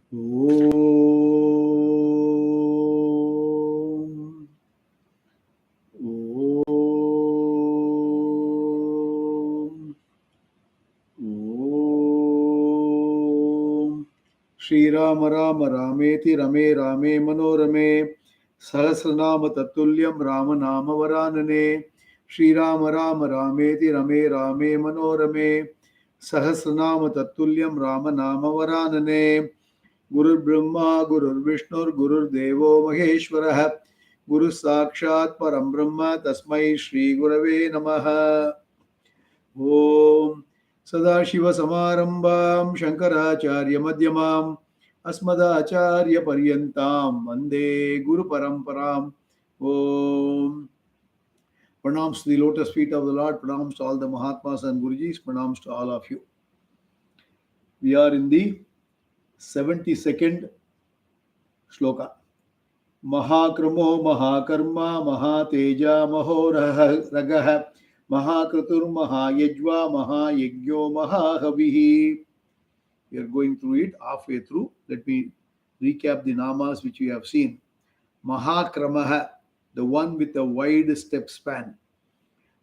Om. Om. Om. Shri Rama Rama Rameti Rame Rame Manorame Sahasranama Tatulyam Rama Nama Varanane Shri Rama Rama Rameti Rame Rame Manorame Sahasranama Tatulyam Rama Nama Varanane Guru Brahma Guru Vishnu Guru Devo Maheshwarah Guru Sakshat Param Brahma Tasmai Shri Gurave Namaha Om Sadashiva Samarambam Shankaracharya Madhyamam Asmadacharya Paryantam Vande Guru Paramparam Om Pranams to the lotus feet of the Lord, pranams to all the Mahatmas and Gurujis, pranams to all of you. We are in the 72nd shloka. Mahakramo Mahakarma Mahateja Mahoragah Mahakrutur Mahayajva Mahayagyo Mahahavihi. We are going through it halfway through. Let me recap the namas which we have seen. Mahakramaha, the one with a wide step span.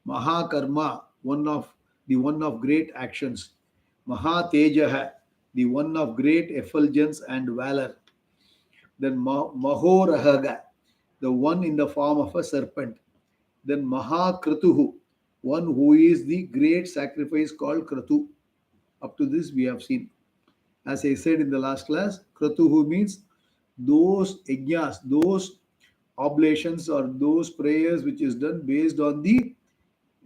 Mahakarma, one of great actions. Mahatejaha, the one of great effulgence and valor. Then Mahorahaga, the one in the form of a serpent. Then Mahakratuhu, one who is the great sacrifice called Kratu. Up to this we have seen. As I said in the last class, Kratuhu means those yajnas, those oblations or those prayers which is done based on the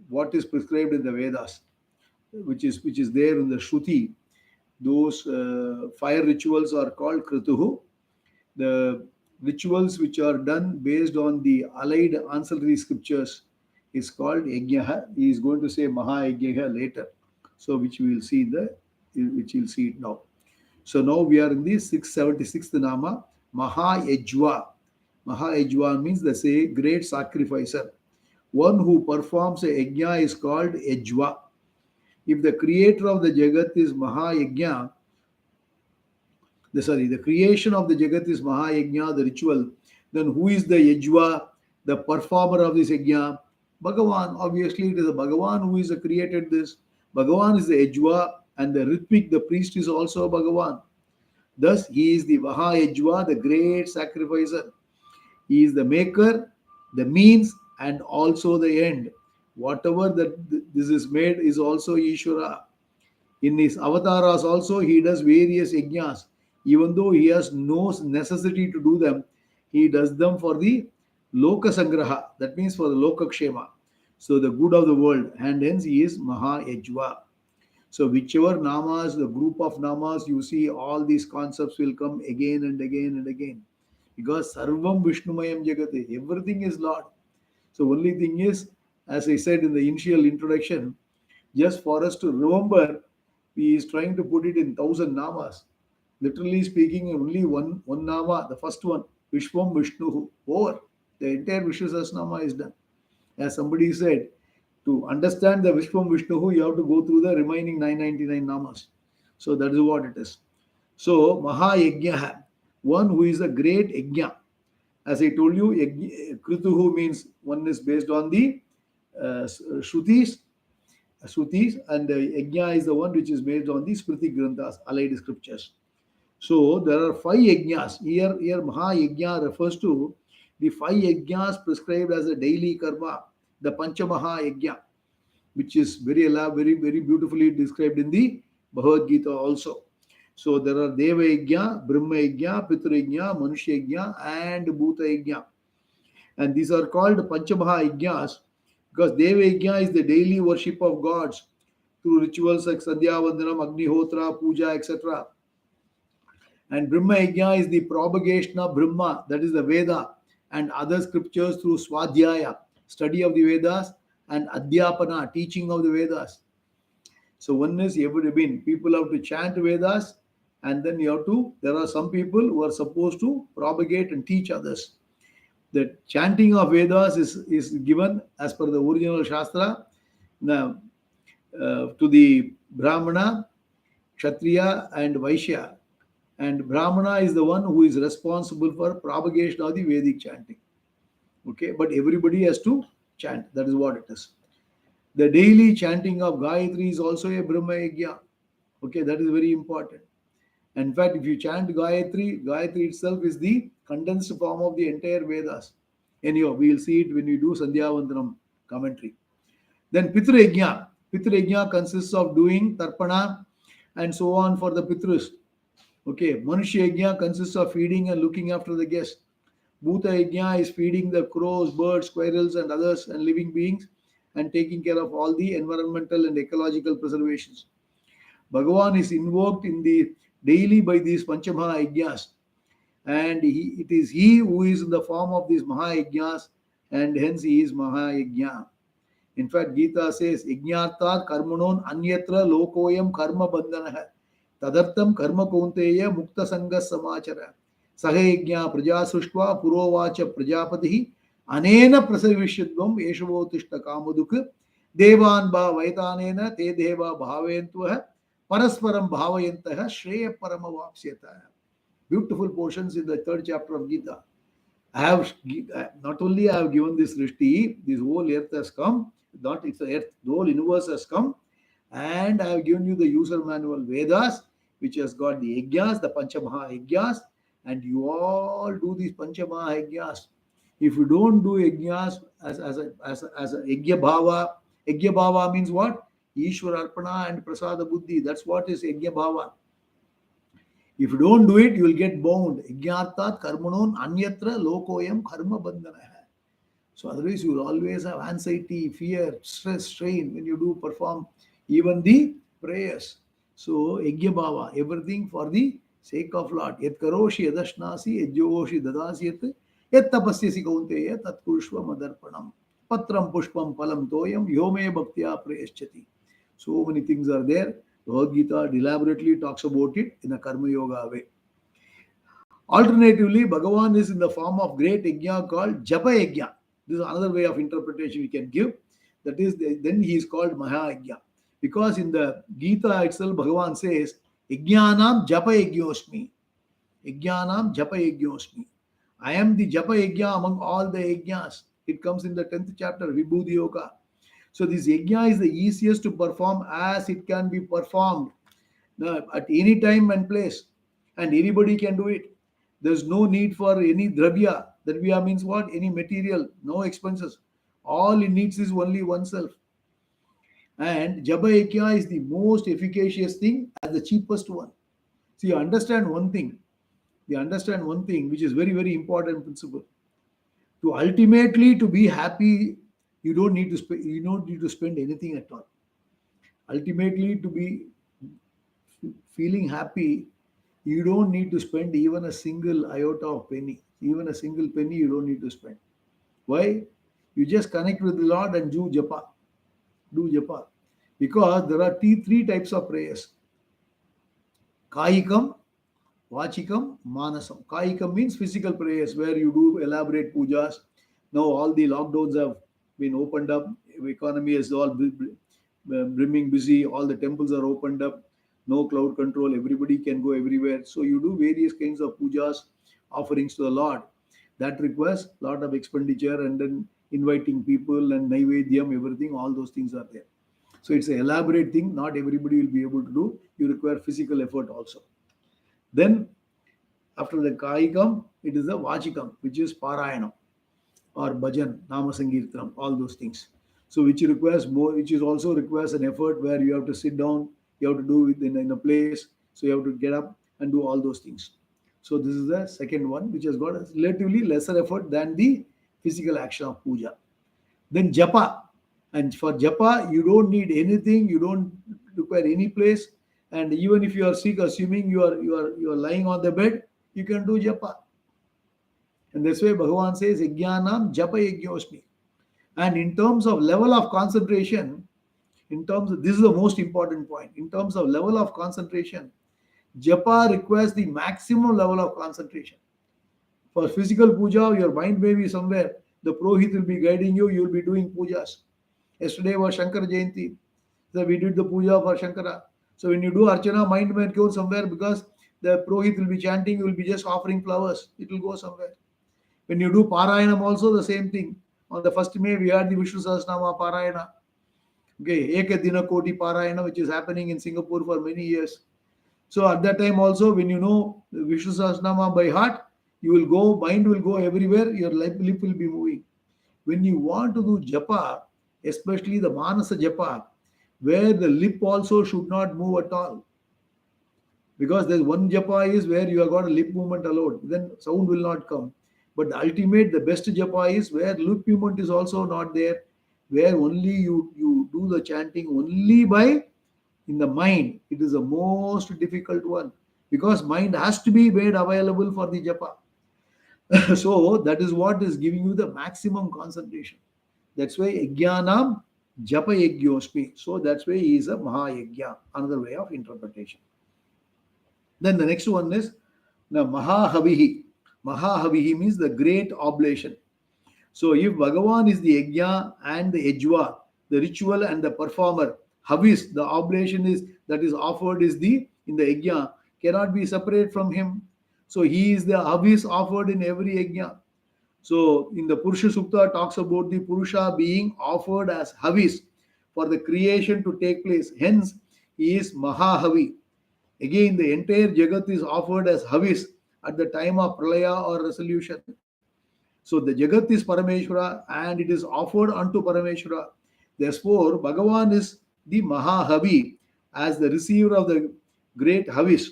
what is prescribed in the Vedas, which is there in the Shruti. Those fire rituals are called Kratuhu. The rituals which are done based on the allied ancillary scriptures is called Yajnaha. He is going to say Mahayajnaha later. So which we will see which we'll see it now. So now we are in the 676th Nama, Mahayajva. Mahayajva means the say great sacrificer. One who performs a yajna is called Yajva. If the creator of the Jagat is Mahayajna, the creation of the Jagat is Mahayajna, the ritual, then who is the Yajva, the performer of this yajna? Bhagavan. Obviously, it is the Bhagavan who is created this. Bhagavan is the Yajva, and the Ritwik, the priest, is also Bhagavan. Thus, he is the Mahayajva, the great sacrificer. He is the maker, the means, and also the end. Whatever that this is made is also Ishvara. In his avatars also, he does various yajnas. Even though he has no necessity to do them, he does them for the Loka Sangraha, that means for the Loka Kshema. So the good of the world, and hence he is Mahayajva. So whichever namas, the group of namas you see, all these concepts will come again and again and again. Because Sarvam Vishnumayam Jagate, everything is Lord. So only thing is, as I said in the initial introduction, just for us to remember, he is trying to put it in 1000 namas. Literally speaking, only one nama, the first one, Vishwam Vishnu, over. The entire Vishnu Sahasranamam is done. As somebody said, to understand the Vishwam Vishnu, you have to go through the remaining 999 namas. So that is what it is. So Mahayajna, one who is a great yajna. As I told you, Krituhu means one is based on the Shrutis, and the yajna is the one which is based on the Smriti Granthas, allied scriptures. So there are 5 yajnas. Here Mahayajna refers to the 5 yajnas prescribed as a daily karma, the Panchamaha Yajna, which is very beautifully described in the Bhagavad Gita also. So there are Deva Yajna, Brahma Yajna, Pitra Yajna, Manushya Yajna, and Bhuta Yajna. And these are called Panchamaha Yajnas because Deva Yajna is the daily worship of gods through rituals like Sandhya Vandanam, Agnihotra, Puja, etc. And Brahma Yajna is the propagation of Brahma, that is the Veda, and other scriptures through Swadhyaya, study of the Vedas, and Adhyapana, teaching of the Vedas. So one is people have to chant Vedas, and then there are some people who are supposed to propagate and teach others. The chanting of Vedas is given as per the original Shastra to the Brahmana, Kshatriya, and Vaishya. And Brahmana is the one who is responsible for propagation of the Vedic chanting. Okay, but everybody has to chant. That is what it is. The daily chanting of Gayatri is also a Brahma Yajna. Okay, that is very important. In fact, if you chant Gayatri, Gayatri itself is the condensed form of the entire Vedas. Anyhow, we will see it when we do Sandhyavandanam commentary. Then Pitru Yajna. Pitru Yajna consists of doing Tarpana and so on for the Pitrus. Okay, Manushya Yajna consists of feeding and looking after the guests. Bhuta Yajna is feeding the crows, birds, squirrels, and others and living beings and taking care of all the environmental and ecological preservations. Bhagavan is invoked in the daily by these Panchamaha Yajnas, and it is he who is in the form of these Mahayajnas, and hence he is Mahayajna. In fact, Gita says, Yajnartat karmanon anyatra lokoyam karma bandhanah tadartam karma kaunteya mukta sangas samachara sahayajna praja sruštva purovacha prajapati anena prasavishyadvam yeshavotishta kamaduk devan ba vaitanena te deva bhaventuah parasparam bhavayantah shreya paramavapsyata. Beautiful portions in the third chapter of Gita. I have not only I have given this Rishti, this whole earth has come, not it's the earth, the whole universe has come, and I have given you the user manual Vedas, which has got the Yajnas, the Panchamaha Yajnas, and you all do these Panchamaha Yajnas. If you don't do Yajnas as a Yajna Bhava, Yajna Bhava means what? Ishwar Arpana and Prasada Buddhi. That's what is Yajna Bhava. If you don't do it, you will get bound. Yajnartat karmanon anyatra lokoyam karma bandhanah. So otherwise you will always have anxiety, fear, stress, strain when you do perform even the prayers. So yajna bhava, everything for the sake of Lord. Yat karoshi yadashnasi yajyoshi dadasyat yat tapasyasi kaunteya tat kurushva madarpanam patram pushpam palam toyam yome bhaktya prayaschati. So many things are there. Bhagavad Gita elaborately talks about it in a karma yoga way. Alternatively, Bhagavan is in the form of great yajna called Japa Yajna. This is another way of interpretation we can give. That is, then he is called Maha Yajna. Because in the Gita itself, Bhagavan says, Yajnanam Japa Yajñosmi. Yajnanam Japa Yajñosmi. I am the Japa Yajna among all the Yajnas. It comes in the 10th chapter, Vibhuti Yoga. So this Yajna is the easiest to perform as it can be performed at any time and place. And anybody can do it. There's no need for any dravya. Dravya means what? Any material, no expenses. All it needs is only oneself. And Japa Yajna is the most efficacious thing as the cheapest one. So you understand one thing. You understand one thing, which is very, very important principle. To ultimately to be happy, you don't need to spend anything at all. Ultimately, to be feeling happy, you don't need to spend even a single iota of penny. Even a single penny you don't need to spend. Why? You just connect with the Lord and do japa. Do japa. Because there are three types of prayers. Kayikam, Vachikam, Manasam. Kayikam means physical prayers where you do elaborate pujas. Now all the lockdowns have been opened up. The economy is all brimming busy. All the temples are opened up. No cloud control. Everybody can go everywhere. So you do various kinds of pujas, offerings to the Lord. That requires a lot of expenditure and then inviting people and naivedyam, everything. All those things are there. So it's an elaborate thing. Not everybody will be able to do. You require physical effort also. Then after the Kayikam, it is the Vachikam, which is Parayanam or Bhajan, Nama Sankirtanam, all those things. So which requires more, which is also requires an effort where you have to sit down, you have to do it in a place, so you have to get up and do all those things. So this is the second one, which has got a relatively lesser effort than the physical action of puja. Then japa, and for japa you don't need anything, you don't require any place, and even if you are sick, assuming you are lying on the bed, you can do japa. And that's why Bhagavan says, Yajnanam Japa Yajñosmi. And in terms of level of concentration, this is the most important point. In terms of level of concentration, Japa requires the maximum level of concentration. For physical puja, your mind may be somewhere. The Purohit will be guiding you, you will be doing pujas. Yesterday was Shankar Jayanti. So we did the puja for Shankara. So when you do Archana, mind may go somewhere because The Prohit will be chanting, you will be just offering flowers. It will go somewhere. When you do Parayanam, also the same thing. On the 1st May, we had the Vishnu Sahasranamam Parayana. Okay, Eka Dina Koti Parayana, which is happening in Singapore for many years. So at that time also, when you know Vishnu Sahasranama by heart, you will go, mind will go everywhere, your lip will be moving. When you want to do japa, especially the Manasa japa, where the lip also should not move at all. Because there's one japa is where you have got a lip movement alone, then sound will not come. But the ultimate, the best japa is where lip movement is also not there, where only you do the chanting only by in the mind. It is the most difficult one because mind has to be made available for the japa. So that is what is giving you the maximum concentration. That's why Yajnanam Japa Yajnosmi. So that's why he is a Mahayajna, another way of interpretation. Then the next one is the Mahahavihi. Mahahavihi means the great oblation. So if Bhagavan is the Yajna and the Yajva, the ritual and the performer, Havis, the oblation is that is offered is the in the Yajna, cannot be separate from him. So he is the Havis offered in every Yajna. So in the Purusha Sukta talks about the Purusha being offered as Havis for the creation to take place. Hence, he is Mahahavi. Again, the entire Jagat is offered as Havis at the time of Pralaya or resolution. So the Jagat is Parameshwara and it is offered unto Parameshwara. Therefore, Bhagavan is the Mahahavi as the receiver of the great Havis,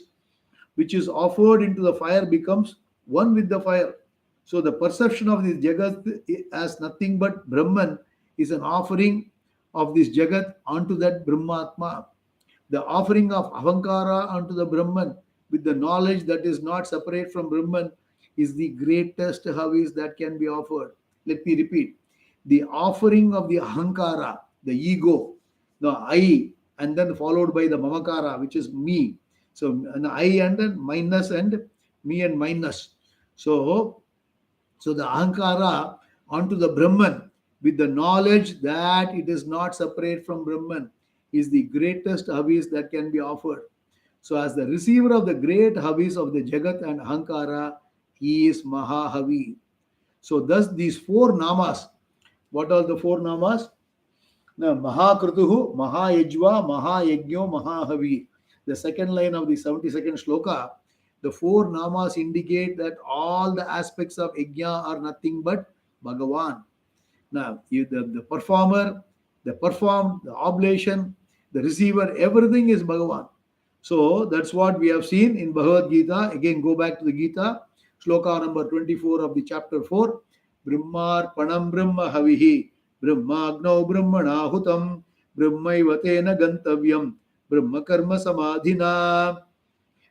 which is offered into the fire becomes one with the fire. So the perception of this Jagat as nothing but Brahman is an offering of this Jagat onto that Brahmatma. The offering of Avankara unto the Brahman with the knowledge that is not separate from Brahman is the greatest Havis that can be offered. Let me repeat. The offering of the Ahankara, the ego, the I, and then followed by the Mamakara, which is me. So an I and then minus and me and minus. So the Ahankara onto the Brahman with the knowledge that it is not separate from Brahman is the greatest Havis that can be offered. So as the receiver of the great Havis of the Jagat and Ahankara, he is Mahahavi. So thus these four namas, what are the four namas? Now, Mahakrituhu, Mahayajva, Mahayajno, Mahahavi. The second line of the 72nd shloka, the four namas indicate that all the aspects of Yajna are nothing but Bhagavan. Now, the performer, the performed, the oblation, the receiver, everything is Bhagavan. So that's what we have seen in Bhagavad Gita. Again, go back to the Gita, shloka number 24 of the chapter 4. Brahmarpanam Brahma Havihi, Brahmagno Brahmanahutam, Brahmaivatena Gantavyam, Brahma Karma Samadhina.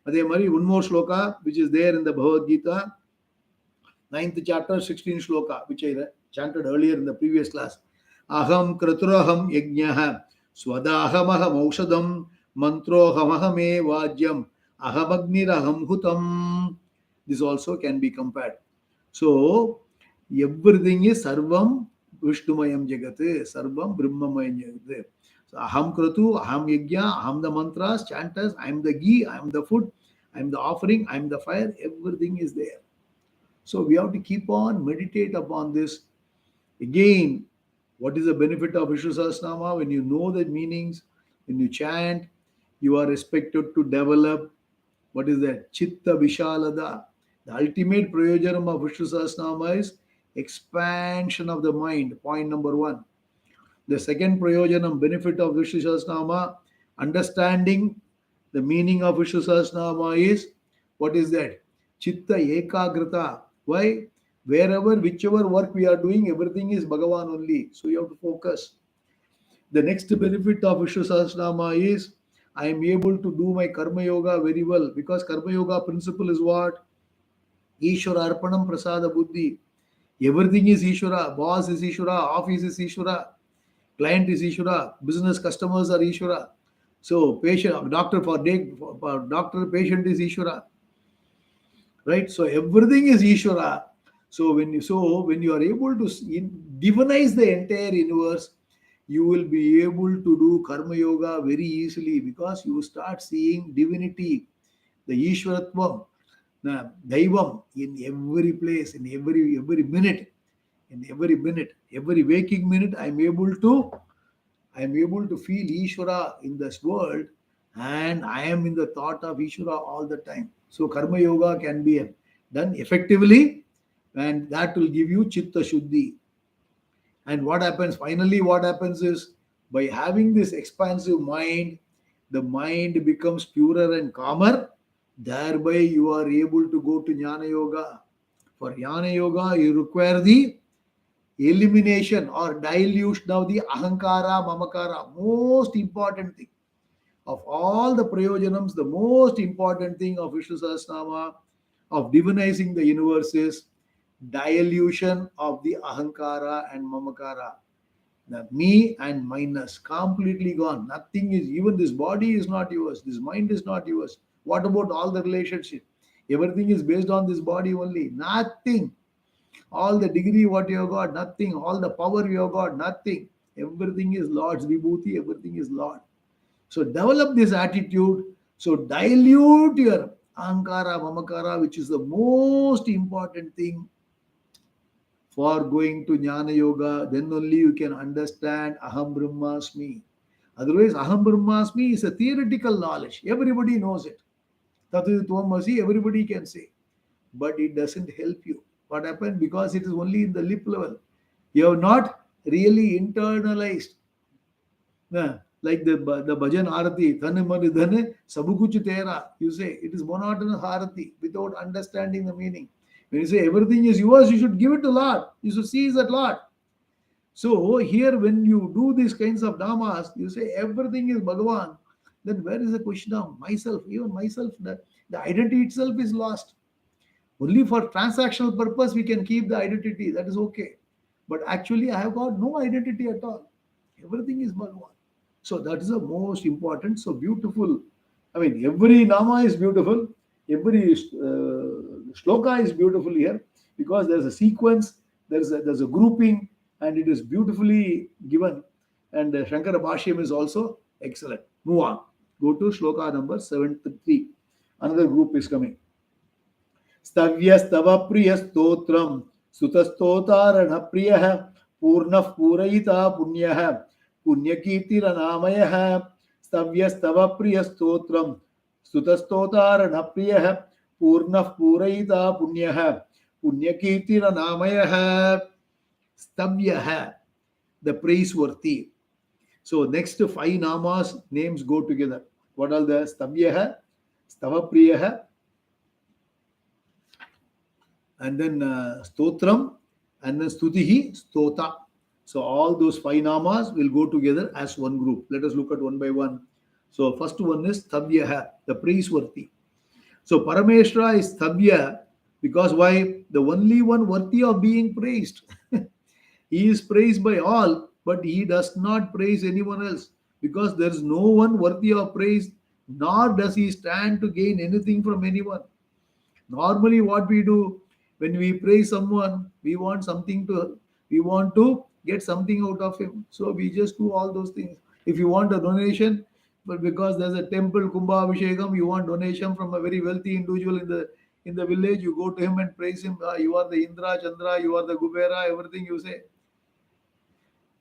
Adhe Mari, one more shloka which is there in the Bhagavad Gita, 9th chapter, 16th shloka, which I chanted earlier in the previous class. Aham kraturaham yajnah swadaham aushadam mantrohamahame vajyam ahamagniraham hutam. This also can be compared. So everything is sarvam vishnumayam jagat, sarvam brahmamayam jagat. So aham kratu, aham yajna, aham the mantras, chanters, I am the ghee, I am the food, I am the offering, I am the fire, everything is there. So we have to keep on meditate upon this. Again, what is the benefit of Vishnu Sahasranama? When you know the meanings, when you chant, you are expected to develop what is that? Chitta Vishalada. The ultimate prayojanam of Vishnu Sahasranama is expansion of the mind. Point number one. The second prayojanam, benefit of Vishnu Sahasranama, understanding the meaning of Vishnu Sahasranama is what is that? Chitta Ekagrata. Why? Wherever, whichever work we are doing, everything is Bhagavan only. So you have to focus. The next benefit of Vishnu Sahasranama is I am able to do my Karma Yoga very well because Karma Yoga principle is what? Ishvara Arpanam Prasada Buddhi. Everything is Ishvara. Boss is Ishvara. Office is Ishvara. Client is Ishvara. Business customers are Ishvara. So patient, doctor for doctor, patient is Ishvara. Right? So everything is Ishvara. So when you are able to divinize the entire universe, you will be able to do Karma Yoga very easily because you start seeing divinity the Ishwaratvam, the Daivam in every place, in every minute, every waking minute, I'm able to feel Ishvara in this world, and I am in the thought of Ishvara all the time. So Karma Yoga can be done effectively, and that will give you Chitta Shuddhi. And what happens? Finally, what happens is, by having this expansive mind, the mind becomes purer and calmer. Thereby, you are able to go to Jnana Yoga. For Jnana Yoga, you require the elimination or dilution of the ahankara, mamakara. Most important thing of all the prayojanams, the most important thing of Vishnu Sahasranama, of divinizing the universe, is dilution of the ahankara and mamakara. The me and minus completely gone. Nothing is, even this body is not yours, this mind is not yours. What about all the relationship? Everything is based on this body only. Nothing. All the degree what you have got, nothing. All the power you have got, nothing. Everything is Lord's vibhuti, everything is Lord. So develop this attitude. So dilute your ahankara, mamakara, which is the most important thing for going to Jnana Yoga. Then only you can understand Aham Brahmasmi. Otherwise, Aham Brahmasmi is a theoretical knowledge. Everybody knows it. Tathitvam everybody can say. But it doesn't help you. What happened? Because it is only in the lip level. You have not really internalized. Like the bhajan arati, dhane mani dhane, sabu kuch tera. You say it is monotonous arati without understanding the meaning. When you say everything is yours, you should give it to Lord. You should seize that Lord. So here, when you do these kinds of namas, you say everything is Bhagavan. Then where is the question of myself? Even myself, the identity itself is lost. Only for transactional purpose we can keep the identity. That is okay. But actually, I have got no identity at all. Everything is Bhagavan. So that is the most important. So beautiful. I mean, every nama is beautiful. Every shloka is beautiful here, because there's a sequence, there's a grouping, and it is beautifully given. And Shankara Bhashyam is also excellent. Move on. Go to shloka number 73. Another group is coming. स्तव्यस्तव प्रिय स्तोत्रम सुतस्तोतारण प्रिय पूर्ण पूरयिता पुण्य पुण्यकीर्तिरनामय स्तव्यस्तव प्रिय स्तोत्रम सुतस्तोतारण प्रिय पूर्ण पूरयिता पुण्य पुण्यकीर्तिरनामय स्तव्य, the praiseworthy. So next 5 namas names go together. What are the? Stavya, Stavapriya, and then Stotram, and then Stutihi, Stota. So all those 5 namas will go together as one group. Let us look at one by one. So first one is Stavya, the praiseworthy. So Parameshwara is Stavya because why? The only one worthy of being praised. He is praised by all, but he does not praise anyone else, because there is no one worthy of praise, nor does he stand to gain anything from anyone. Normally, what we do when we praise someone, we want to get something out of him. So we just do all those things. If you want a donation, but because there's a temple Kumbha Abhishekam, you want donation from a very wealthy individual in the village, you go to him and praise him. You are the Indra, Chandra, you are the Kubera, everything you say.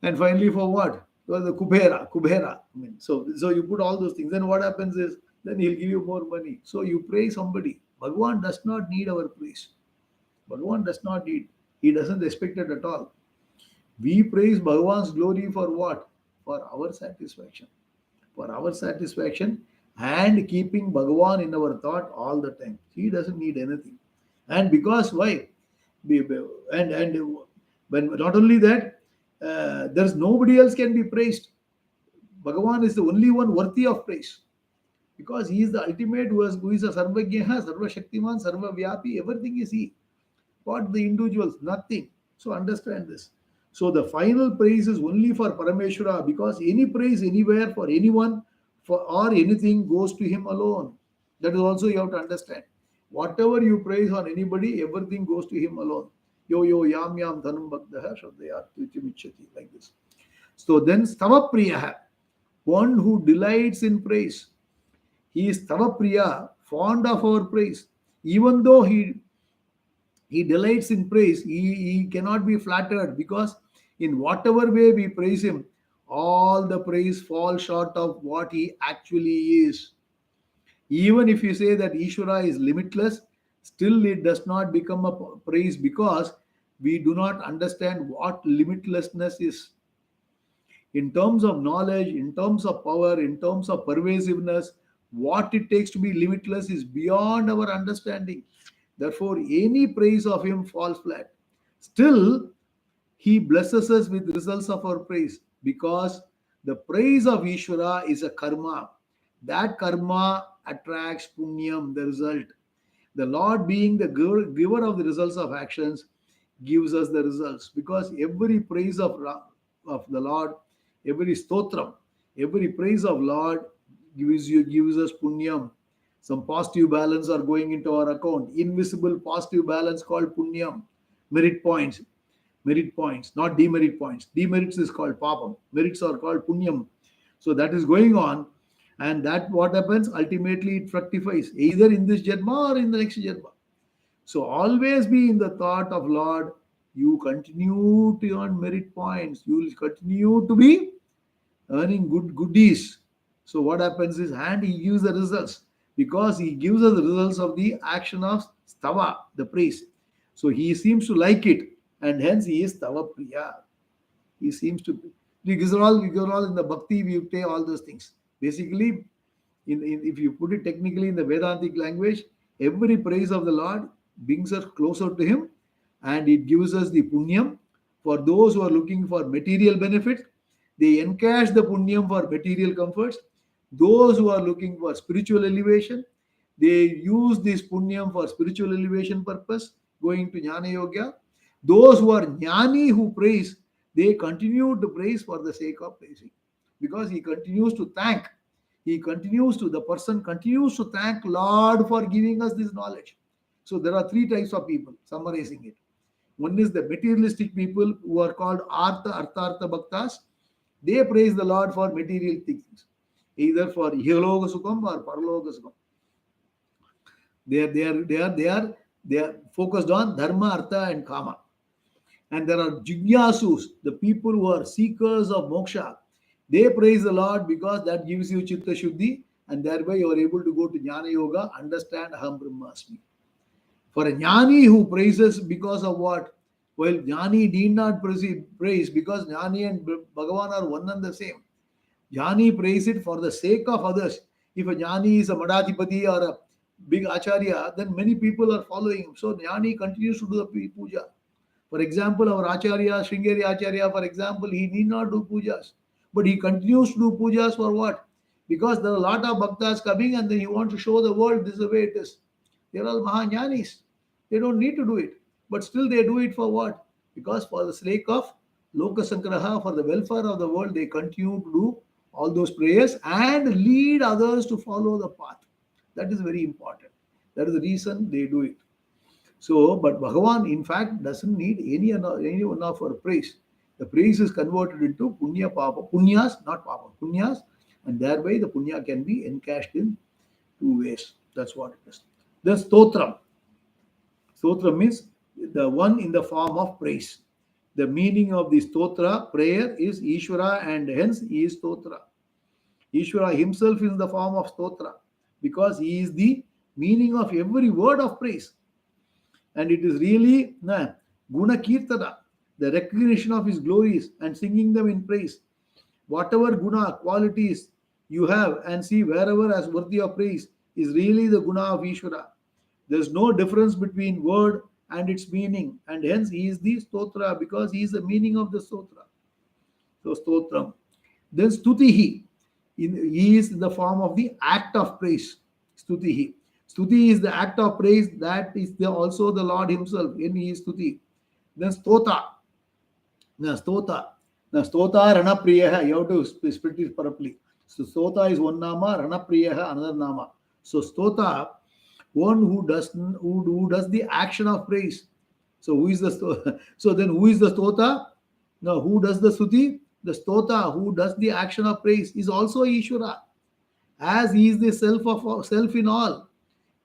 And finally, for what? For the Kubera. I mean, so you put all those things. Then what happens is, then he'll give you more money. So you praise somebody. Bhagavan does not need our praise. Bhagavan does not need. He doesn't expect it at all. We praise Bhagavan's glory for what? For our satisfaction. For our satisfaction and keeping Bhagavan in our thought all the time. He doesn't need anything. And because why? And when not only that, there's nobody else can be praised. Bhagavan is the only one worthy of praise, because he is the ultimate who is a Sarvagyaha, Sarva Shaktiman, Sarva Vyapi, everything is he. What the individuals? Nothing. So understand this. So the final praise is only for Parameshwara, because any praise anywhere for anyone or anything goes to him alone. That is also you have to understand. Whatever you praise on anybody, everything goes to him alone. Yo yam dhanam bhaktaha shraddhaya tutyamichati, like this. So then Stavapriya, one who delights in praise. He is Stavapriya fond of our praise. Even though he delights in praise, he cannot be flattered, because in whatever way we praise him, all the praise falls short of what he actually is. Even if you say that Ishvara is limitless, still it does not become a praise, because we do not understand what limitlessness is. In terms of knowledge, in terms of power, in terms of pervasiveness, what it takes to be limitless is beyond our understanding. Therefore, any praise of him falls flat. Still, he blesses us with results of our praise, because the praise of Ishvara is a karma. That karma attracts punyam, the result. The Lord, being the giver of the results of actions, gives us the results, because every praise of the Lord, every stotram, every praise of Lord gives us punyam. Some positive balance are going into our account. Invisible positive balance called punyam, merit points. Merit points, not demerit points. Demerits is called papam. Merits are called punyam. So that is going on, and that what happens ultimately, it fructifies either in this janma or in the next janma. So always be in the thought of Lord. You continue to earn merit points. You will continue to be earning goodies. So what happens is, and he gives the results, because he gives us the results of the action of stava, the praise. So he seems to like it, and hence he is stava priya. He seems to be. These are all in the bhakti. We take all those things. Basically, if you put it technically in the Vedantic language, every praise of the Lord brings us closer to Him, and it gives us the punyam. For those who are looking for material benefits, they encash the punyam for material comforts. Those who are looking for spiritual elevation, they use this punyam for spiritual elevation purpose, going to jnana yoga. Those who are jnani who praise, they continue to praise for the sake of praising, because he continues to thank. The person continues to thank Lord for giving us this knowledge. So there are three types of people, summarizing it. One is the materialistic people, who are called artha bhaktas. They praise the Lord for material things, either for ihaloka sukham or paraloka sukham. They are focused on dharma, artha, and kama. And there are jignasus, the people who are seekers of moksha. They praise the Lord because that gives you chitta shuddhi, and thereby you are able to go to jnana yoga, understand aham brahmasmi. For a jnani who praises because of what? Well, jnani need not praise, because jnani and Bhagavan are one and the same. Jnani praise it for the sake of others. If a jnani is a madhatipati or a big acharya, then many people are following him. So jnani continues to do the puja. For example, our Acharya, Sringeri Acharya, for example, he need not do pujas. But he continues to do pujas for what? Because there are a lot of bhaktas coming, and then he wants to show the world this is the way it is. They are all Mahajnanis. They don't need to do it. But still they do it for what? Because for the sake of Loka Sangraha, for the welfare of the world, they continue to do all those prayers and lead others to follow the path. That is very important. That is the reason they do it. So, but Bhagavan, in fact, doesn't need any one of our praise. The praise is converted into punya papa, punyas, not papa, punyas, and thereby the punya can be encashed in two ways. That's what it is. The stotram. Stotram means the one in the form of praise. The meaning of the stotra, prayer, is Ishvara, and hence he is stotra. Ishvara himself is in the form of stotra, because he is the meaning of every word of praise. And it is really guna kirtana, the recognition of his glories and singing them in praise. Whatever guna qualities you have and see wherever as worthy of praise is really the guna of Ishvara. There is no difference between word and its meaning, and hence he is the stotra, because he is the meaning of the stotra. So stotram. Then stutihi, he is in the form of the act of praise. Stutihi. Stuti is the act of praise. That is also the Lord himself in his stuti. Then stota. Stota. Stota ranapriyaha. You have to split it properly. So stota is one nama, ranapriyaha another nama. So stota, one who does the action of praise. So who is the stota? So then who is the stota? Now who does the stuti? The stota who does the action of praise is also Ishvara, as he is the self in all.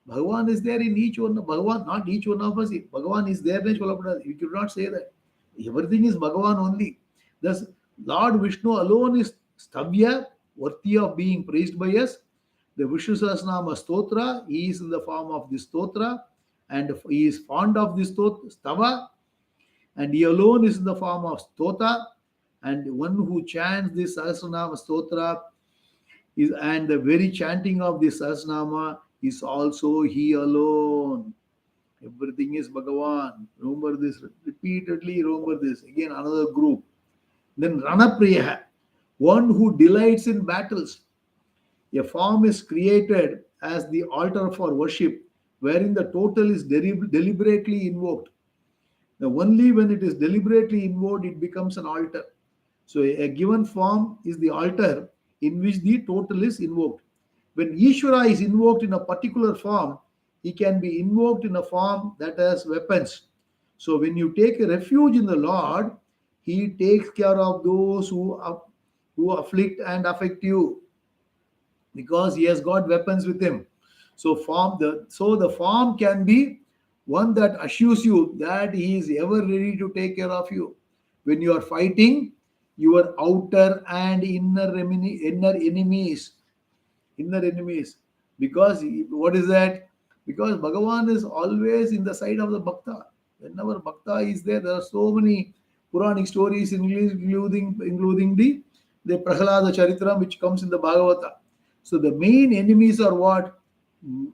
Bhagavan is there in each one. Bhagavan, not each one of us. Bhagavan is there. We could not say that. Everything is Bhagavan only. Thus, Lord Vishnu alone is Stavya, worthy of being praised by us. The Vishnu Sahasranama Stotra, he is in the form of this Stotra, and he is fond of this Stava, and he alone is in the form of Stota, and one who chants this Sahasranama Stotra is, and the very chanting of this Sahasranama is also he alone. Everything is Bhagavan. Remember this, repeatedly remember this. Again, another group. Then Ranapriya, one who delights in battles. A form is created as the altar for worship, wherein the total is deliberately invoked. Now, only when it is deliberately invoked, it becomes an altar. So, a given form is the altar in which the total is invoked. When Ishvara is invoked in a particular form, he can be invoked in a form that has weapons. So, when you take a refuge in the Lord, he takes care of those who afflict and affect you, because he has got weapons with him. So the form can be one that assures you that he is ever ready to take care of you. When you are fighting your outer and inner enemies, because what is that? Because Bhagavan is always in the side of the Bhakta. Whenever Bhakta is there, there are so many Puranic stories, including the Prahlada Charitra, which comes in the Bhagavata. So the main enemies are what?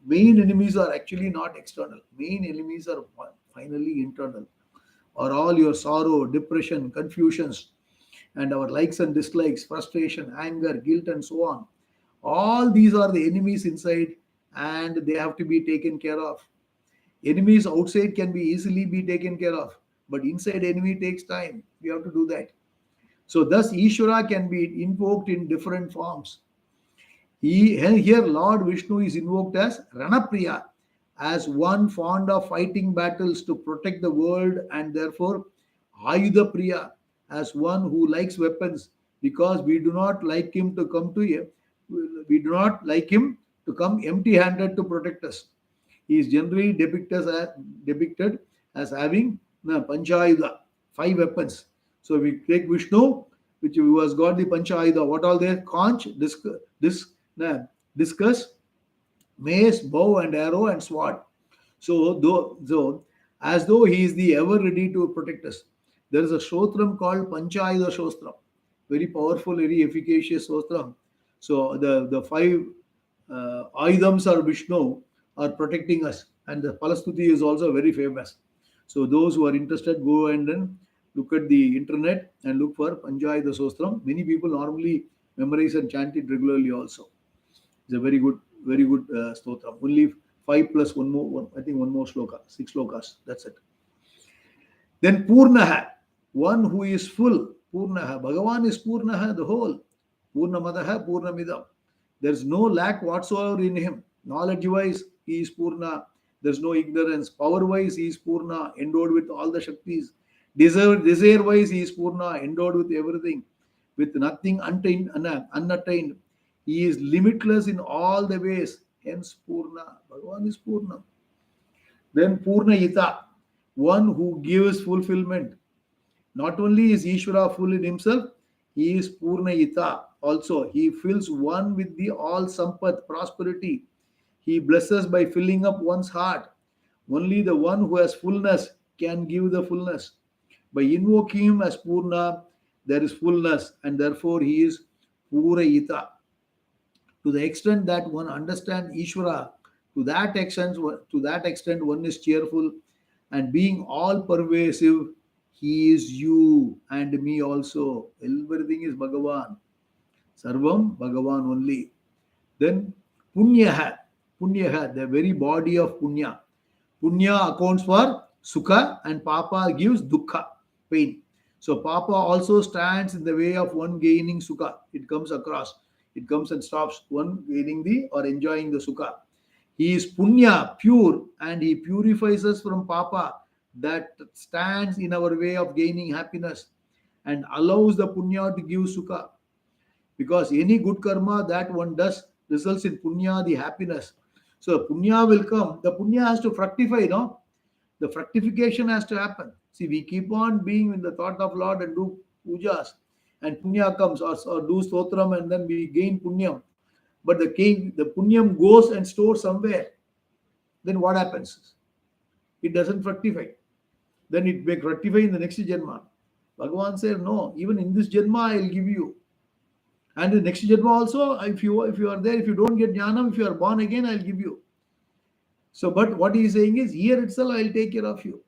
Main enemies are actually not external. Main enemies are finally internal. Or all your sorrow, depression, confusions, and our likes and dislikes, frustration, anger, guilt, and so on. All these are the enemies inside, and they have to be taken care of. Enemies outside can be easily be taken care of, but inside enemy takes time. We have to do that. So thus Ishvara can be invoked in different forms. Here Lord Vishnu is invoked as Ranapriya, as one fond of fighting battles to protect the world, and therefore Ayudha Priya, as one who likes weapons, because we do not like him to come to we do not like him to come empty-handed to protect us. He is generally depicted as having Panchayuda, 5 weapons. So we take Vishnu, which who has got the Panchayuda. What all there? Conch, discus, mace, bow, and arrow, and sword. So as though he is the ever ready to protect us. There is a Shotram called Panchayuda Shostram, very powerful, very efficacious Shostram. So the 5 Ayudams are Vishnu are protecting us, and the Palastuti is also very famous. So those who are interested, go and then look at the internet and look for Panchayuda Shostram. Many people normally memorize and chant it regularly also. It's a very good stotram. Only 5 plus I think one more sloka, 6 slokas. That's it. Then Purnaha, one who is full. Purnaha. Bhagavan is Purnaha, the whole. Purnamadaha, Purnamidam. There's no lack whatsoever in him. Knowledge wise, he is Purna. There's no ignorance. Power wise, he is Purna, endowed with all the Shaktis. Desire wise, he is Purna, endowed with everything, with nothing unattained. He is limitless in all the ways. Hence, Purna. Bhagavan is Purna. Then Purna Yita, one who gives fulfillment. Not only is Ishvara full in himself, he is Purna Yita also. He fills one with the all Sampat, prosperity. He blesses by filling up one's heart. Only the one who has fullness can give the fullness. By invoking him as Purna, there is fullness, and therefore he is Pura Yita. To the extent that one understands Ishvara, to that extent one is cheerful, and being all pervasive, he is you and me also. Everything is Bhagavan. Sarvam Bhagavan only. Then Punyaha, the very body of Punya. Punya accounts for Sukha, and Papa gives Dukkha, pain. So Papa also stands in the way of one gaining Sukha. It comes across. It comes and stops one gaining the or enjoying the Sukha. He is Punya, pure, and he purifies us from Papa that stands in our way of gaining happiness, and allows the Punya to give Sukha. Because any good karma that one does results in Punya, the happiness. So punya will come. The punya has to fructify, no? The fructification has to happen. See, we keep on being in the thought of Lord and do pujas, and punya comes, or do stotram, and then we gain punyam. But the punyam goes and stores somewhere. Then what happens? It doesn't fructify. Then it may fructify in the next janma. Bhagavan said, no, even in this janma I'll give you. And the next janma also, if you are there, if you don't get jnanam, if you are born again, I'll give you. So, but what he is saying is, here itself I'll take care of you.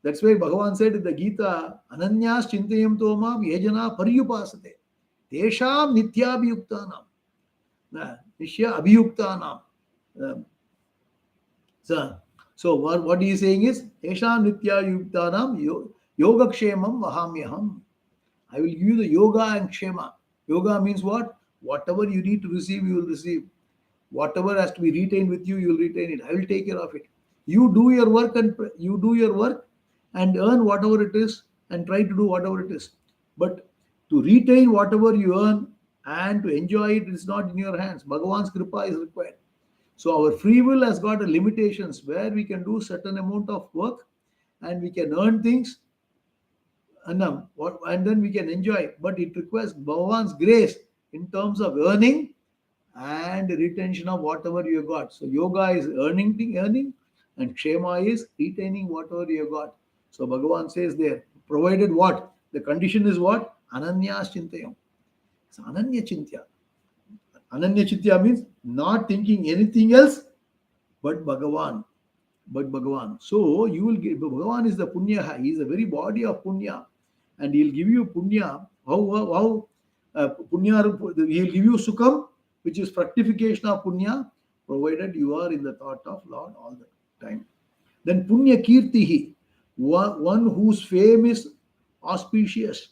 That's why Bhagavan said in the Gita, Ananyas chintayam tomam yejana paryupasate. Tesham nityabhiyuktanam. Nishya abhiyuktanam. So what he is saying is, Tesham nityabhiyuktanam yoga kshemam vahamyaham. I will give you the yoga and kshema. Yoga means what? Whatever you need to receive, you will receive. Whatever has to be retained with you, you will retain it. I will take care of it. You do your work and earn whatever it is and try to do whatever it is. But to retain whatever you earn and to enjoy it is not in your hands. Bhagavan's kripa is required. So our free will has got a limitations where we can do certain amount of work and we can earn things and then we can enjoy. But it requires Bhagavan's grace in terms of earning and retention of whatever you got. So yoga is earning, and kshema is retaining whatever you got. So Bhagavan says there, provided what? The condition is what? Ananyas chintayam. It's ananya chintya. Ananya chintya means not thinking anything else but Bhagavan. So you will get, Bhagavan is the punya. He is the very body of punya. And he'll give you punya. How punya, he'll give you sukham, which is fructification of punya, provided you are in the thought of Lord all the time. Then punya kirtihi, one whose fame is auspicious.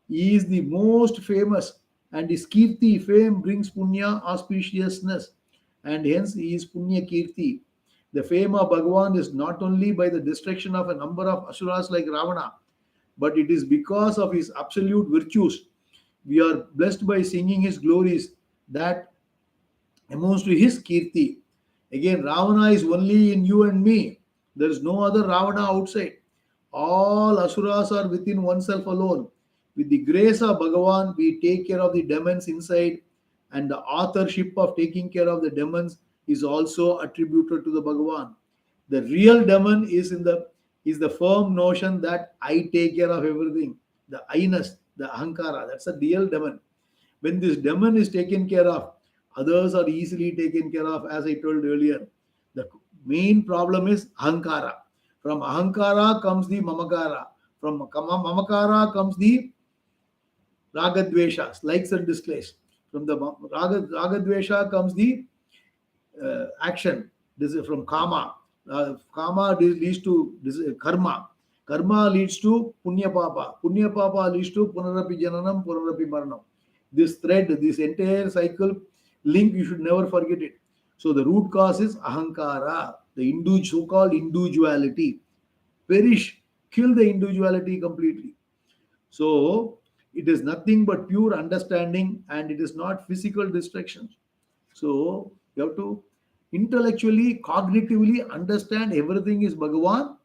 He is the most famous, and his kirti, fame, brings punya, auspiciousness, and hence he is punya kirti. The fame of Bhagavan is not only by the destruction of a number of asuras like Ravana, but it is because of his absolute virtues. We are blessed by singing his glories that amounts to his kirti. Again, Ravana is only in you and me. There is no other Ravana outside. All asuras are within oneself alone. With the grace of Bhagavan, we take care of the demons inside, and the authorship of taking care of the demons is also attributed to the Bhagavan. The real demon is the firm notion that I take care of everything. The I-ness, the ahankara, that's a real demon. When this demon is taken care of, others are easily taken care of, as I told earlier. The main problem is ahankara. From ahankara comes the mamakara. From mamakara comes the ragadveshas, likes and dislikes. From the ragadvesha comes the action. This is from kama. Kama leads to karma. Karma leads to punya papa. Punya papa leads to punarapi jananam, punarapi maranam. This thread, this entire cycle link, you should never forget it. So the root cause is ahankara, the so-called individuality. Perish, kill the individuality completely. So it is nothing but pure understanding, and it is not physical distractions. So you have to intellectually, cognitively understand everything is Bhagavan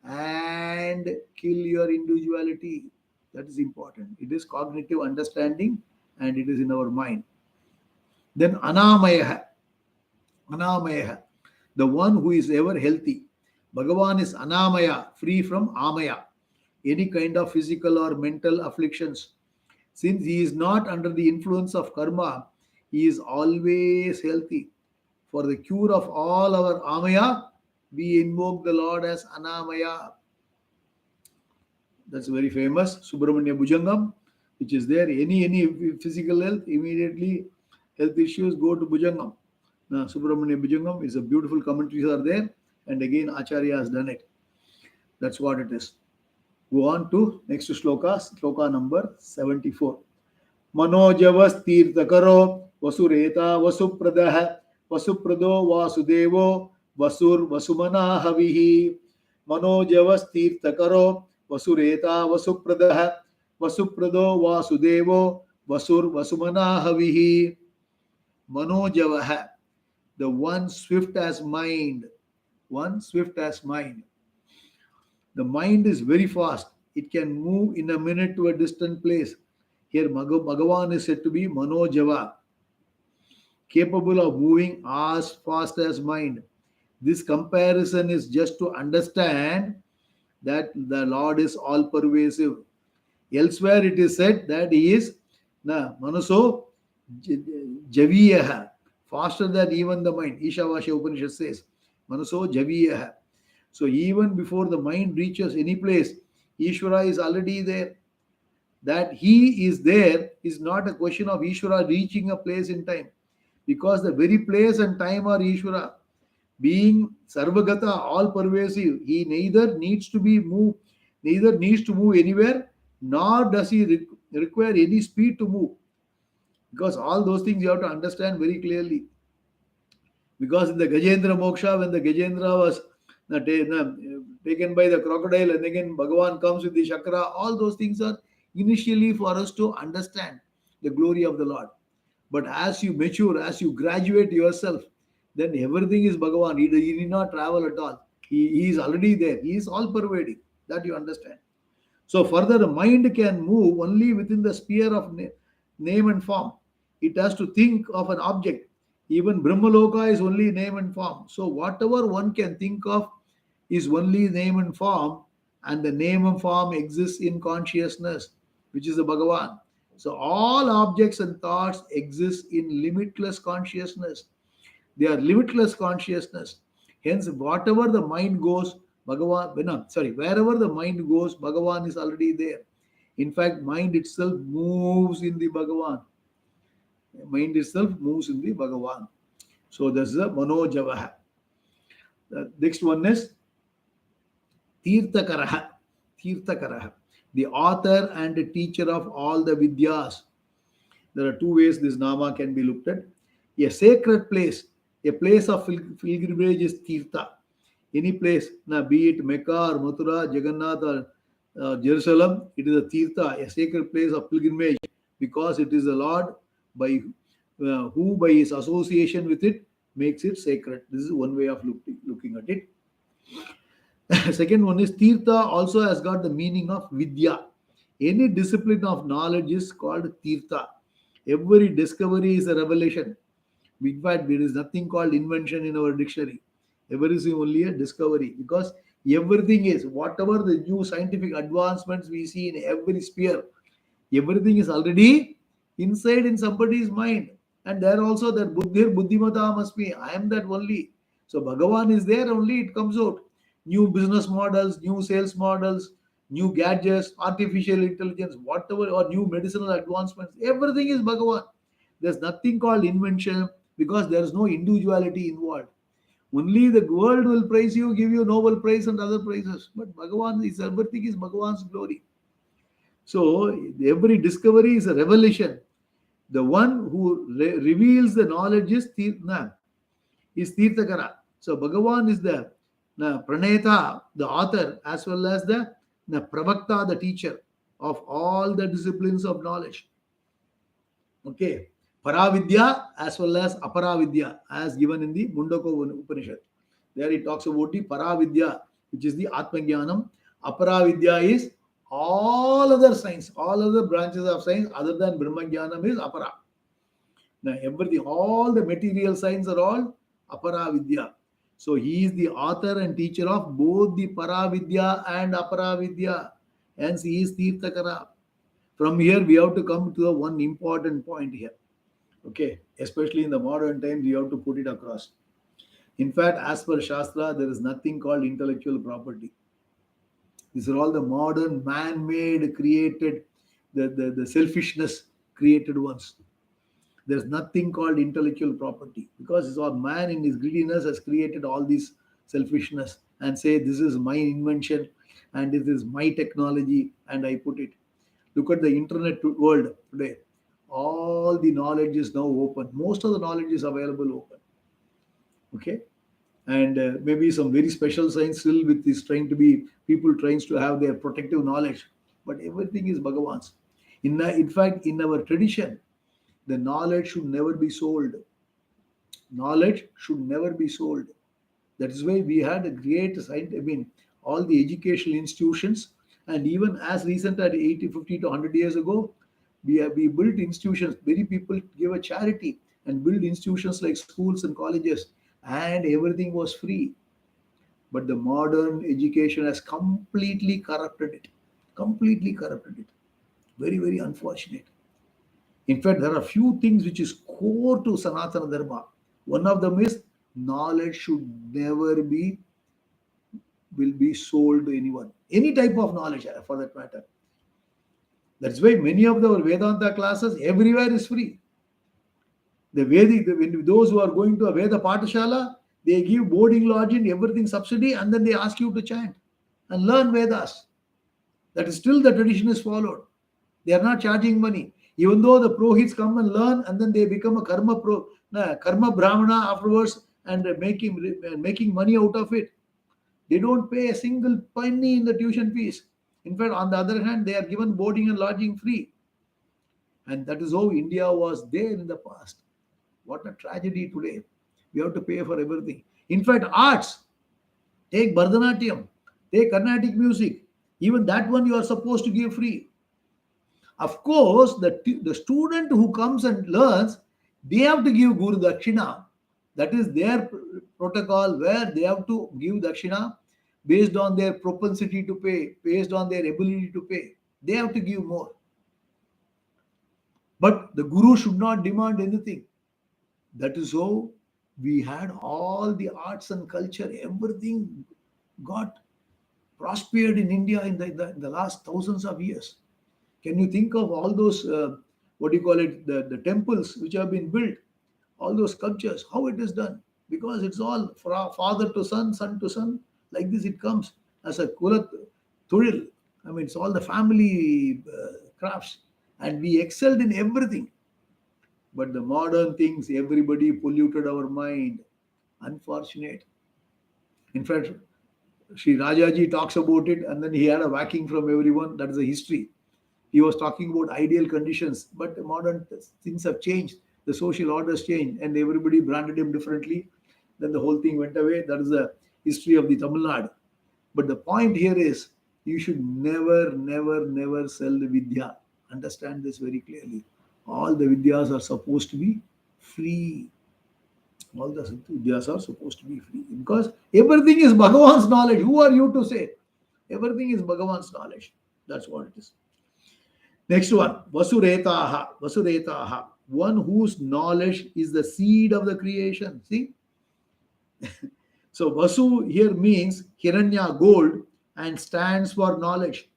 and kill your individuality. That is important. It is cognitive understanding and it is in our mind. Then Anamaya, the one who is ever healthy. Bhagavan is Anamaya, free from Amaya, any kind of physical or mental afflictions. Since he is not under the influence of karma, he is always healthy. For the cure of all our Amaya, we invoke the Lord as Anamaya. That's very famous. Subramanya Bhujangam, which is there. Any physical health, immediately health issues, go to Bhujangam. Now, Subramanya Bhujangam is a beautiful commentaries are there. And again, Acharya has done it. That's what it is. Go on to next shloka, shloka number 74. Manojavas tirthakaro vasureta vasupradaha vasuprado vasudevo vasur vasumana havihi. Manojavas tirthakaro vasureta vasupradaha vasuprado vasudevo vasur vasumana havihi. Manojavaha. the one swift as mind. One swift as mind. The mind is very fast. It can move in a minute to a distant place. Here, Bhagavan is said to be Manojava, capable of moving as fast as mind. This comparison is just to understand that the Lord is all pervasive. Elsewhere, it is said that He is Manaso Javiyaha, faster than even the mind. Ishavasya Upanishad says, Manaso Javiyaha. So even before the mind reaches any place, Ishvara is already there. That He is there is not a question of Ishvara reaching a place in time, because the very place and time are Ishvara. Being Sarvagata, all pervasive, He neither needs to be moved, neither needs to move anywhere, nor does He require any speed to move. Because all those things you have to understand very clearly. Because in the Gajendra Moksha, when the Gajendra was taken by the crocodile, and again Bhagavan comes with the chakra, all those things are initially for us to understand the glory of the Lord. But as you mature, as you graduate yourself, then everything is Bhagavan. He need not travel at all. He is already there. He is all pervading. That you understand. So further, the mind can move only within the sphere of name and form. It has to think of an object. Even Brahmaloka is only name and form. So whatever one can think of is only name and form, and the name and form exists in consciousness, which is the Bhagavan. So all objects and thoughts exist in limitless consciousness. They are limitless consciousness. Hence, whatever the mind goes, wherever the mind goes, Bhagavan is already there. In fact, mind itself moves in the Bhagavan. Mind itself moves in the Bhagavan. So this is a Manojavaha. The next one is Tirthakaraha. Tirthakaraha. The author and the teacher of all the Vidyas. There are two ways this Nama can be looked at. A sacred place, a place of pilgrimage is Tirtha. Any place, be it Mecca or Mathura, Jagannath or Jerusalem, it is a Tirtha, a sacred place of pilgrimage, because it is the Lord who by his association with it makes it sacred. This is one way of looking at it. Second one is Tirtha also has got the meaning of Vidya. Any discipline of knowledge is called Tirtha. Every discovery is a revelation. In fact, there is nothing called invention in our dictionary. Everything only a discovery, because everything is, whatever the new scientific advancements we see in every sphere, everything is already inside in somebody's mind. And there also that Buddhir Buddhimata must be, I am that only. So Bhagavan is there only, it comes out. New business models, new sales models, new gadgets, artificial intelligence, whatever, or new medicinal advancements, everything is Bhagavan. There's nothing called invention, because there is no individuality involved. Only the world will praise you, give you Nobel Prize and other prizes. But Bhagavan is, everything is Bhagavan's glory. So every discovery is a revelation. The one who reveals the knowledge is Tirthakara. So Bhagavan is the Praneta, the author, as well as the Pravakta, the teacher of all the disciplines of knowledge. Okay. Paravidya as well as Aparavidya, as given in the Mundaka Upanishad. There it talks about the Paravidya, which is the Atmajnanam. Aparavidya is all other science, all other branches of science other than Brahmajnanam is Apara. Now everything, all the material science are all Aparavidya. So he is the author and teacher of both the Paravidya and Aparavidya. Hence he is Tirthakara. From here we have to come to the one important point here. Okay, especially in the modern times, you have to put it across. In fact, as per Shastra, there is nothing called intellectual property. These are all the modern, man-made, created, the selfishness created ones. There's nothing called intellectual property, because it's all man in his greediness has created all this selfishness and say this is my invention and this is my technology and I put it. Look at the internet world today. All the knowledge is now open. Most of the knowledge is available open. Okay, and maybe some very special science still with this trying to be people trying to have their protective knowledge, but everything is Bhagavan's. In fact, in our tradition, the knowledge should never be sold. Knowledge should never be sold. That is why we had a great all the educational institutions, and even as recent as 80, 50 to 100 years ago, we built institutions. Many people give a charity and build institutions like schools and colleges, and everything was free. But the modern education has completely corrupted it. Completely corrupted it. Very, very unfortunate. In fact, there are few things which is core to Sanatana Dharma. One of them is knowledge should never be will be sold to anyone. Any type of knowledge, for that matter. That's why many of the Vedanta classes everywhere is free. The Vedic, those who are going to a Veda Patashala, they give boarding, lodging, everything subsidy, and then they ask you to chant and learn Vedas. That is still the tradition is followed. They are not charging money. Even though the Purohits come and learn, and then they become a karma brahmana afterwards, and making money out of it. They don't pay a single penny in the tuition fees. In fact, on the other hand, they are given boarding and lodging free. And that is how India was there in the past. What a tragedy today. We have to pay for everything. In fact, arts, take Bharatanatyam, take Carnatic music, even that one you are supposed to give free. Of course, the student who comes and learns, they have to give Guru Dakshina. That is their protocol, where they have to give Dakshina based on their propensity to pay, based on their ability to pay. They have to give more. But the Guru should not demand anything. That is how we had all the arts and culture, everything got prospered in India in the last thousands of years. Can you think of all those, the temples which have been built, all those sculptures, how it is done? Because it's all from father to son, son to son, like this it comes as a kulat turil. It's all the family crafts, and we excelled in everything. But the modern things, everybody polluted our mind. Unfortunate. In fact, Sri Rajaji talks about it, and then he had a whacking from everyone. That is a history. He was talking about ideal conditions, but modern things have changed. The social orders changed, and everybody branded him differently. Then the whole thing went away. That is the history of the Tamil Nadu. But the point here is, you should never, never, never sell the Vidya. Understand this very clearly. All the Vidyas are supposed to be free. All the Vidyas are supposed to be free. Because everything is Bhagavan's knowledge. Who are you to say? Everything is Bhagavan's knowledge. That's what it is. Next one, Vasuretaha. Vasuretaha. One whose knowledge is the seed of the creation. See? So Vasu here means Hiranya, gold, and stands for knowledge.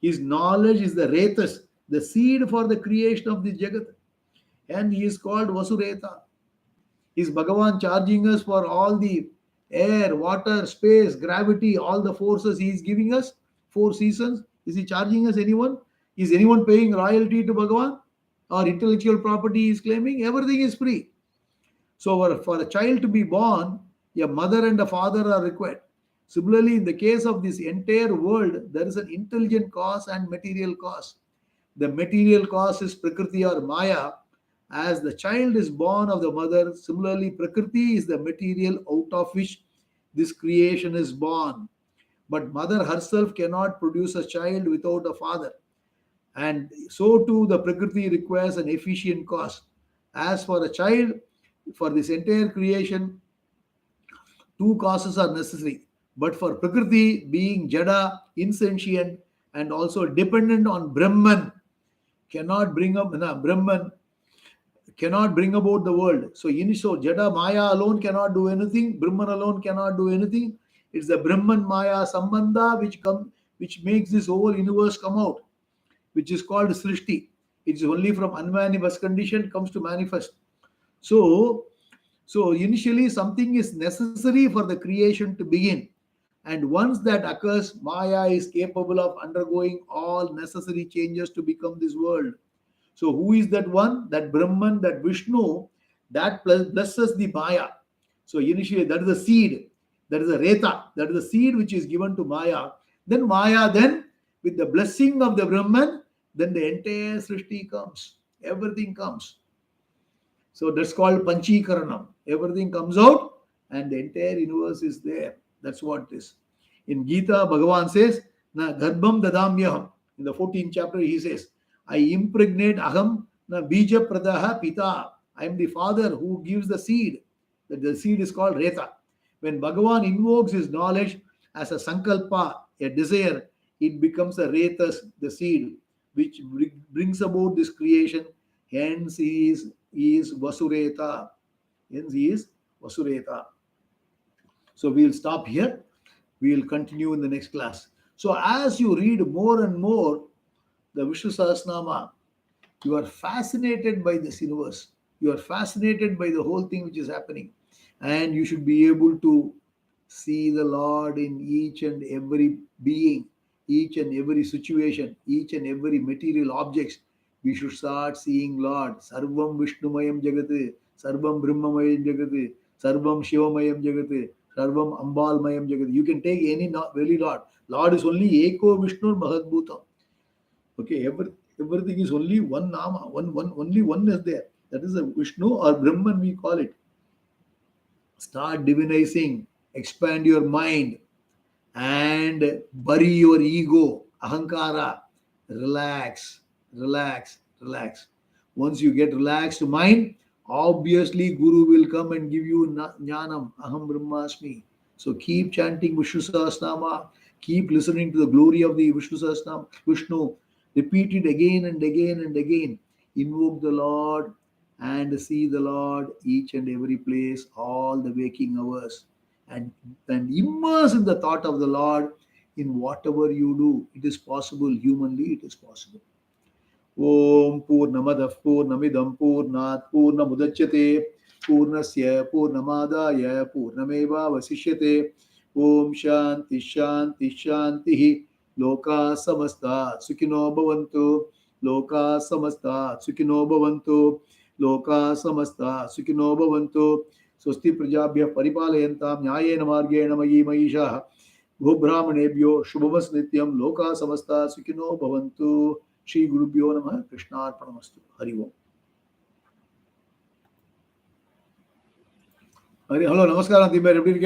His knowledge is the Retas, the seed for the creation of the Jagat. And he is called Vasureta. Is Bhagavan charging us for all the air, water, space, gravity, all the forces he is giving us? 4 seasons. Is he charging us anyone? Is anyone paying royalty to Bhagavan? Or intellectual property he is claiming? Everything is free. So for a child to be born, a mother and a father are required. Similarly, in the case of this entire world, there is an intelligent cause and material cause. The material cause is Prakriti or Maya. As the child is born of the mother, similarly, Prakriti is the material out of which this creation is born. But mother herself cannot produce a child without a father. And so too, the Prakriti requires an efficient cause. As for a child, for this entire creation, 2 causes are necessary. But for Prakriti, being Jada, insentient, and also dependent on Brahman, cannot bring up Brahman cannot bring about the world. So Jada Maya alone cannot do anything. Brahman alone cannot do anything. It's the Brahman Maya Sambandha which makes this whole universe come out, which is called Srishti. It's only from unmanifest condition comes to manifest. So initially something is necessary for the creation to begin. And once that occurs, Maya is capable of undergoing all necessary changes to become this world. So who is that one? That Brahman, that Vishnu, that blesses the Maya. So initially that is the seed. That is the Reta. That is the seed which is given to Maya. Then Maya, then with the blessing of the Brahman, then the entire Srishti comes. Everything comes. So that's called Panchikaranam. Everything comes out and the entire universe is there. That's what it is. In Gita, Bhagavan says, Na garbham dadamyaham. In the 14th chapter, he says, I impregnate aham na bija pradaha pita. I am the father who gives the seed. That the seed is called Reta. When Bhagavan invokes his knowledge as a sankalpa, a desire, it becomes a Retas, the seed, which brings about this creation. Hence he is Vasureta. Hence he is Vasureta. So we'll stop here. We'll continue in the next class. So as you read more and more the Vishnu Sahasranama, you are fascinated by this universe. You are fascinated by the whole thing which is happening. And you should be able to see the Lord in each and every being, each and every situation, each and every material objects. We should start seeing Lord. Sarvam Vishnumayam Jagati, Sarvam Brahmamayam Jagati, Sarvam Shivamayam Jagati, Sarvam Ambalmayam Jagati. You can take any very Lord. Lord is only Eko Vishnu Mahadbhutam. Okay, everything is only one Nama, only one is there. That is a Vishnu or Brahman, we call it. Start divinizing, expand your mind, and bury your ego, ahankara. Relax, relax, relax. Once you get relaxed mind, obviously Guru will come and give you jnanam, aham brahmasmi. So keep chanting Vishnu Sahasranama, keep listening to the glory of the Vishnu Sahasranama, Vishnu. Repeat it again and again and again. Invoke the Lord and see the Lord each and every place, all the waking hours. And immerse in the thought of the Lord in whatever you do. It is possible, humanly, it is possible. Om Purnamadah Purnamidam Purnat Purnamudachyate Purnasya Purnamadaya Purnameva Vasishyate Om Shanti Shanti Shanti Loka Samasta Sukhino Bhavantu Loka Samasta Sukhino Bhavantu Loka Samasta Sukhino Bhavantu Swasti Prajabhya Paripalayantam Nyayena Margena Mayi Maisha Gobhrahmanebhyo Shubhamas Nityam Loka Samasta Sukhino Bhavantu. Shri Gurubhyo Namaha. Krishnarpanamastu. Hari Om. Hello, Namaskaram.